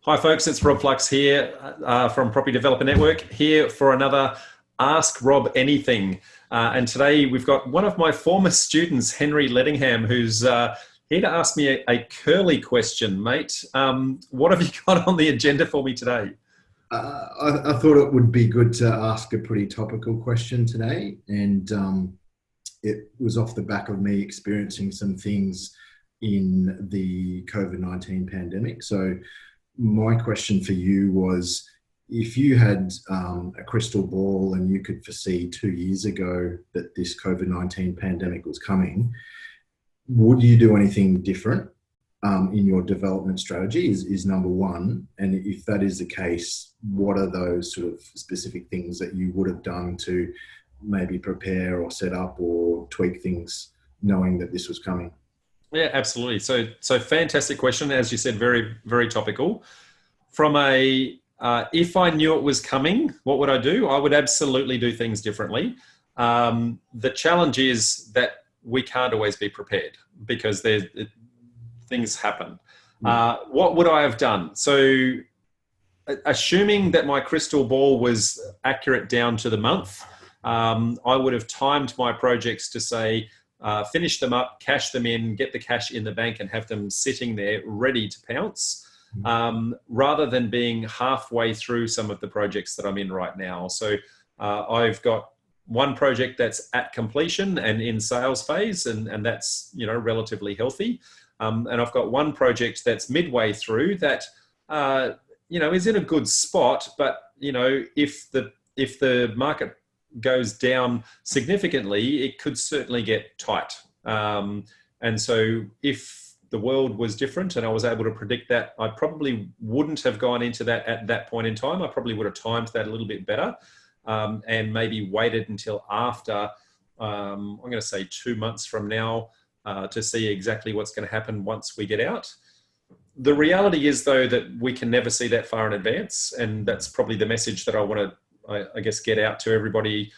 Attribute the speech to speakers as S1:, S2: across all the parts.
S1: Hi folks, it's Rob Flux here from Property Developer Network, here for another Ask Rob Anything. And today we've got one of my former students, Henry Ledingham, who's here to ask me a curly question, mate. What have you got on the agenda for me today?
S2: I thought it would be good to ask a pretty topical question today, and it was off the back of me experiencing some things in the COVID-19 pandemic. So my question for you was, if you had a crystal ball and you could foresee 2 years ago that this COVID-19 pandemic was coming, would you do anything different in your development strategy is number one. And if that is the case, what are those sort of specific things that you would have done to maybe prepare or set up or tweak things knowing that this was coming?
S1: Yeah, absolutely. So fantastic question. As you said, very, very topical. From if I knew it was coming, what would I do? I would absolutely do things differently. The challenge is that we can't always be prepared because things happen. What would I have done? So assuming that my crystal ball was accurate down to the month, I would have timed my projects to say, finish them up, cash them in, get the cash in the bank and have them sitting there ready to pounce, rather than being halfway through some of the projects that I'm in right now. So I've got one project that's at completion and in sales phase, and that's relatively healthy. And I've got one project that's midway through that is in a good spot, but if the market goes down significantly, it could certainly get tight. And so if the world was different and I was able to predict that, I probably wouldn't have gone into that at that point in time. I probably would have timed that a little bit better, and maybe waited until after, I'm going to say 2 months from now, to see exactly what's going to happen once we get out. The reality is, though, that we can never see that far in advance. And that's probably the message that I want to, I guess, get out to everybody.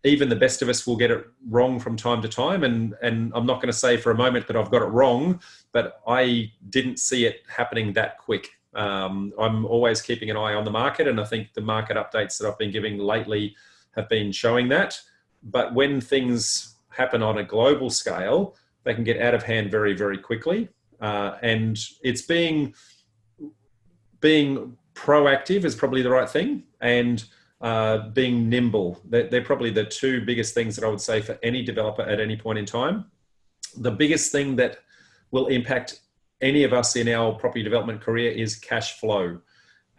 S1: Even the best of us will get it wrong from time to time. And I'm not going to say for a moment that I've got it wrong, but I didn't see it happening that quick. I'm always keeping an eye on the market. And I think the market updates that I've been giving lately have been showing that. But when things happen on a global scale, they can get out of hand very, very quickly. And it's being proactive is probably the right thing, and being nimble. They're probably the two biggest things that I would say for any developer at any point in time. The biggest thing that will impact any of us in our property development career is cash flow.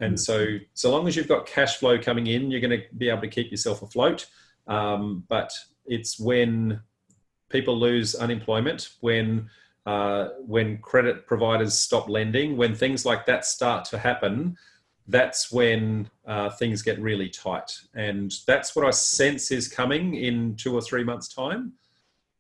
S1: And so long as you've got cash flow coming in, you're going to be able to keep yourself afloat. But it's when people lose unemployment, when credit providers stop lending, when things like that start to happen, that's when things get really tight. And that's what I sense is coming in 2 or 3 months' time,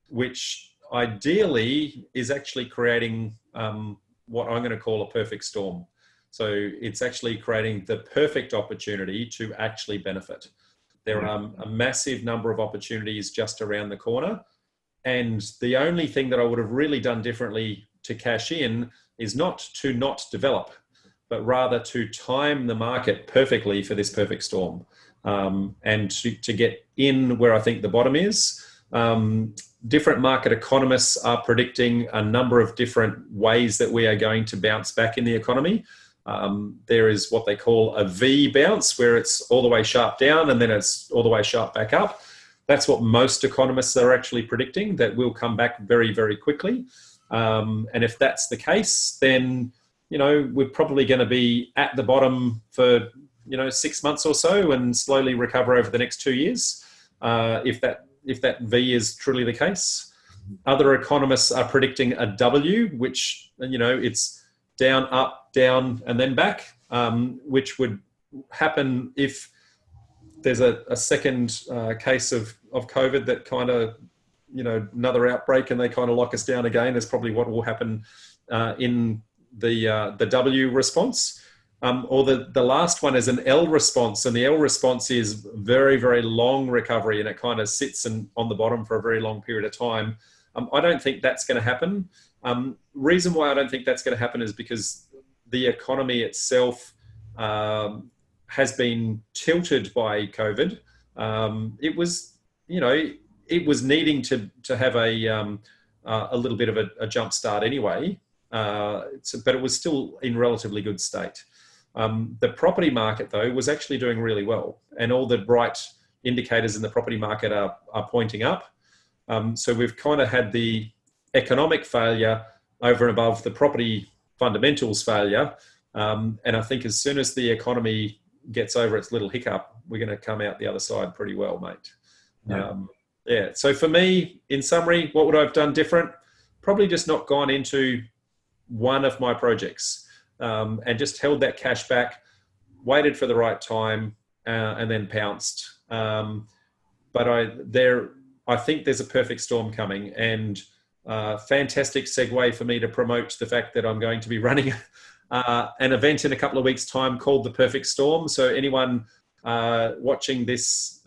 S1: which ideally is actually creating what I'm going to call a perfect storm. So it's actually creating the perfect opportunity to actually benefit. There are a massive number of opportunities just around the corner. And the only thing that I would have really done differently to cash in is not to not develop, but rather to time the market perfectly for this perfect storm, and to get in where I think the bottom is. Different market economists are predicting a number of different ways that we are going to bounce back in the economy. There is what they call a V bounce, where it's all the way sharp down and then it's all the way sharp back up. That's what most economists are actually predicting, that we'll come back very, very quickly. And if that's the case, then we're probably going to be at the bottom for 6 months or so and slowly recover over the next 2 years, if that V is truly the case. Other economists are predicting a W, which it's down, up, down, and then back, which would happen if there's a second case of COVID that kind of another outbreak and they kind of lock us down again. Is probably what will happen in the W response. Or the last one is an L response, and the L response is very, very long recovery, and it kind of sits on the bottom for a very long period of time. I don't think that's going to happen. Reason why I don't think that's going to happen is because the economy itself has been tilted by COVID. It was, it was needing to have a little bit of a jump start anyway, but it was still in relatively good state. The property market, though, was actually doing really well, and all the bright indicators in the property market are pointing up. So we've kind of had the economic failure over and above the property fundamentals failure. And I think as soon as the economy gets over its little hiccup, we're going to come out the other side pretty well, mate. Yeah. So for me, in summary, what would I have done different? Probably just not gone into one of my projects and just held that cash back, waited for the right time, and then pounced. But I think there's a perfect storm coming, and fantastic segue for me to promote the fact that I'm going to be running an event in a couple of weeks' time called the Perfect Storm. So anyone watching this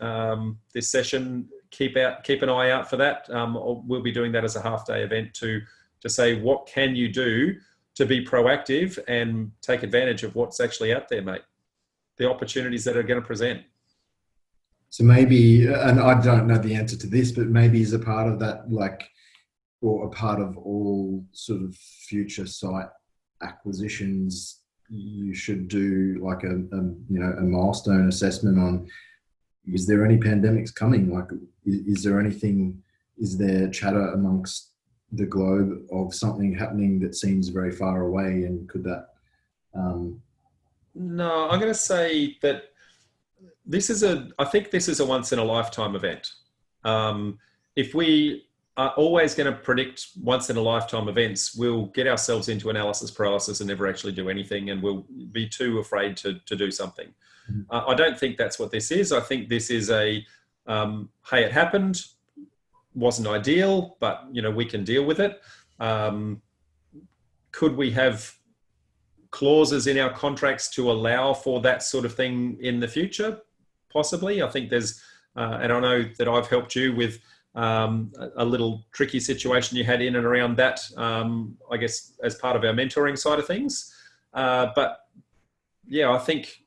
S1: this session, keep an eye out for that. We'll be doing that as a half-day event to say what can you do to be proactive and take advantage of what's actually out there, mate. The opportunities that are going to present.
S2: So maybe, and I don't know the answer to this, but maybe as a part of that, or a part of all sort of future site acquisitions, you should do like a milestone assessment on, is there any pandemics coming? Like, is there chatter amongst the globe of something happening that seems very far away, and could that?
S1: No, I'm going to say that I think this is a once in a lifetime event. If we are always going to predict once in a lifetime events, we'll get ourselves into analysis paralysis and never actually do anything, and we'll be too afraid to do something. I don't think that's what this is. I think this is hey, it happened, wasn't ideal, but we can deal with it. Could we have clauses in our contracts to allow for that sort of thing in the future? Possibly. I think there's, and I know that I've helped you with a little tricky situation you had in and around that, I guess, as part of our mentoring side of things. But yeah, I think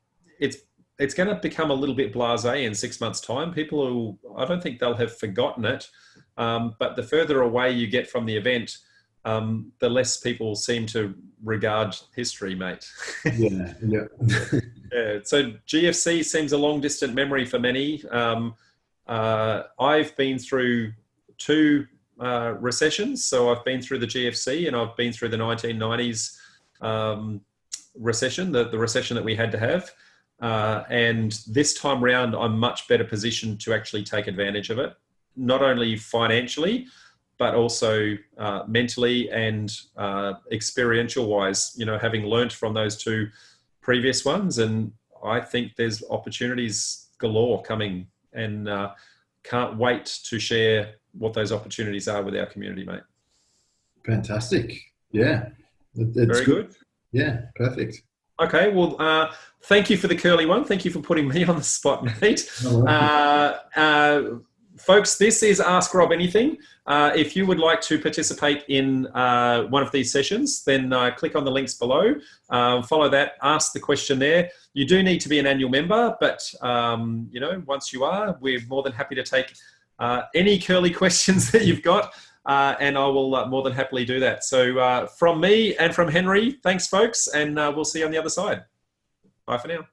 S1: it's going to become a little bit blasé in 6 months' time. I don't think they'll have forgotten it. But the further away you get from the event, the less people seem to regard history, mate.
S2: Yeah.
S1: Yeah. So GFC seems a long distant memory for many. I've been through 2 recessions. So I've been through the GFC and I've been through the 1990s recession, the recession that we had to have. And this time round, I'm much better positioned to actually take advantage of it, not only financially, but also mentally and experiential wise, having learnt from those 2 previous ones. And I think there's opportunities galore coming, and can't wait to share what those opportunities are with our community, mate.
S2: Fantastic. Yeah.
S1: Very good.
S2: Yeah, perfect.
S1: Okay, well, thank you for the curly one. Thank you for putting me on the spot, mate. Folks, this is Ask Rob Anything. If you would like to participate in one of these sessions, then click on the links below. Follow that, ask the question there. You do need to be an annual member, but once you are, we're more than happy to take any curly questions that you've got, and I will more than happily do that. So from me and from Henry, thanks, folks, and we'll see you on the other side. Bye for now.